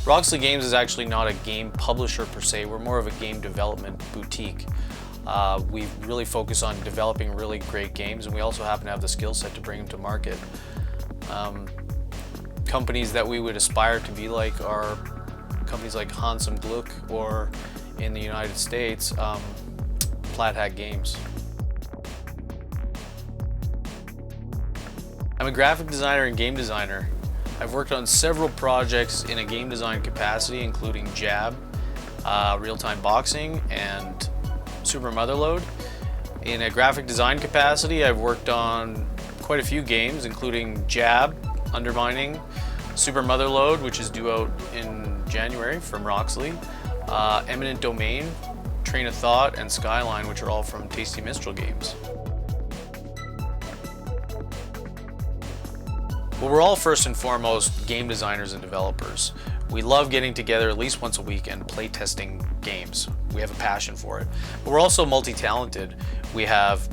Roxley Games is actually not a game publisher per se. We're more of a game development boutique. We really focus on developing really great games, and we also happen to have the skill set to bring them to market. Companies that we would aspire to be like are companies like Hansum Gluck, or in the United States, Plaid Hat Games. I'm a graphic designer and game designer. I've worked on several projects in a game design capacity, including Jab, Real-Time Boxing, and Super Motherload. In a graphic design capacity, I've worked on quite a few games, including Jab, Undermining, Super Motherload, which is due out in January from Roxley, Eminent Domain, Train of Thought, and Skyline, which are all from Tasty Minstrel Games. Well, we're all first and foremost game designers and developers. We love getting together at least once a week and play testing games. We have a passion for it. But we're also multi-talented. We have,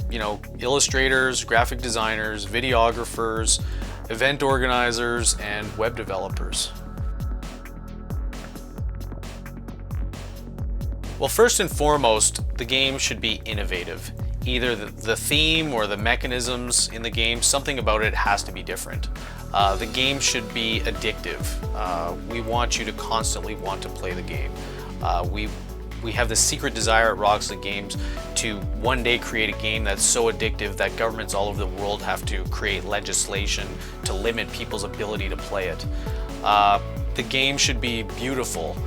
illustrators, graphic designers, videographers, event organizers, and web developers. Well, first and foremost, the game should be innovative. Either the theme or the mechanisms in the game, something about it has to be different. The game should be addictive. We want you to constantly want to play the game. We have the secret desire at Roxley Games to one day create a game that's so addictive that governments all over the world have to create legislation to limit people's ability to play it. The game should be beautiful.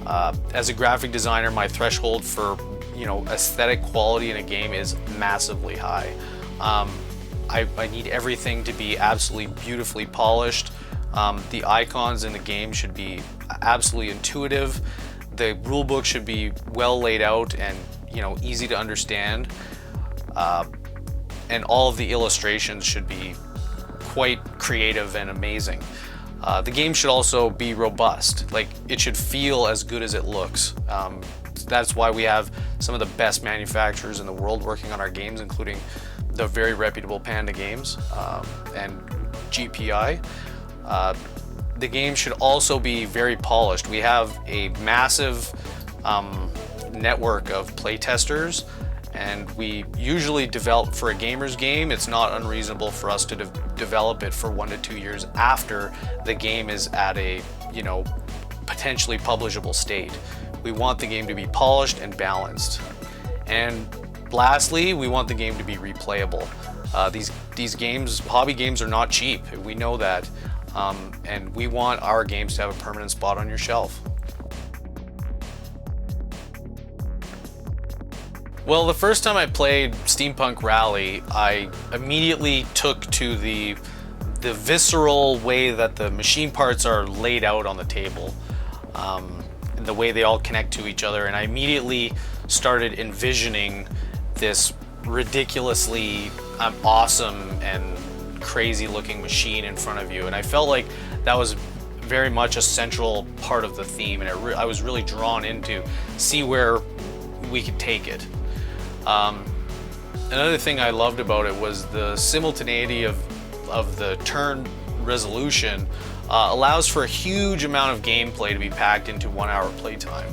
As a graphic designer, my threshold for aesthetic quality in a game is massively high. I need everything to be absolutely beautifully polished. The icons in the game should be absolutely intuitive. The rulebook should be well laid out and easy to understand. And all of the illustrations should be quite creative and amazing. The game should also be robust. It should feel as good as it looks. That's why we have some of the best manufacturers in the world working on our games, including the very reputable Panda Games and GPI. The game should also be very polished. We have a massive network of playtesters, and we usually develop for a gamer's game. It's not unreasonable for us to develop it for 1 to 2 years after the game is at a potentially publishable state. We want the game to be polished and balanced. And lastly, we want the game to be replayable. These games, hobby games, are not cheap. We know that. And we want our games to have a permanent spot on your shelf. Well, the first time I played Steampunk Rally, I immediately took to the visceral way that the machine parts are laid out on the table, and the way they all connect to each other, and I immediately started envisioning this ridiculously awesome and crazy looking machine in front of you, and I felt like that was very much a central part of the theme, and I was really drawn into see where we could take it. Another thing I loved about it was the simultaneity of the turn resolution allows for a huge amount of gameplay to be packed into 1 hour playtime.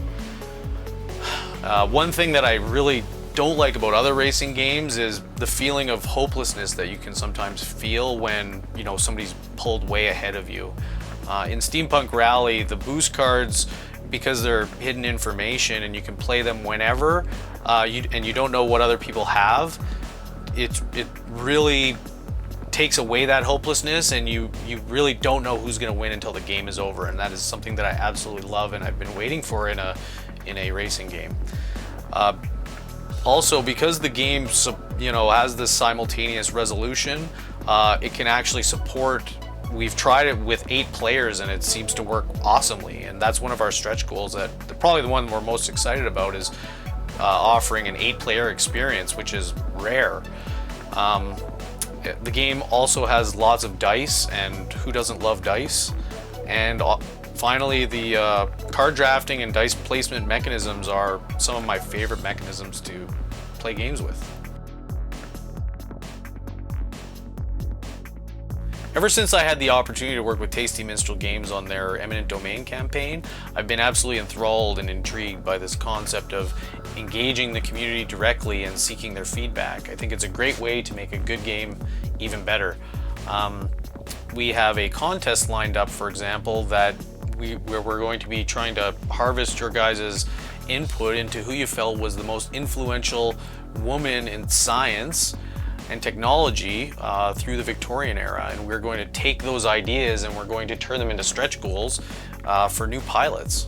One thing that I really don't like about other racing games is the feeling of hopelessness that you can sometimes feel when somebody's pulled way ahead of you. In Steampunk Rally, the boost cards, because they're hidden information and you can play them whenever, and you don't know what other people have, it really takes away that hopelessness, and you really don't know who's going to win until the game is over, and that is something that I absolutely love and I've been waiting for in a racing game. Also, because the game has this simultaneous resolution, it can actually support. We've tried it with 8 players and it seems to work awesomely, and that's one of our stretch goals. Probably the one we're most excited about is offering an 8-player experience, which is rare. The game also has lots of dice, and who doesn't love dice? And finally, the card drafting and dice placement mechanisms are some of my favorite mechanisms to play games with. Ever since I had the opportunity to work with Tasty Minstrel Games on their Eminent Domain campaign, I've been absolutely enthralled and intrigued by this concept of engaging the community directly and seeking their feedback. I think it's a great way to make a good game even better. We have a contest lined up, for example, where we're going to be trying to harvest your guys' input into who you felt was the most influential woman in science and technology through the Victorian era, and we're going to take those ideas and we're going to turn them into stretch goals for new pilots.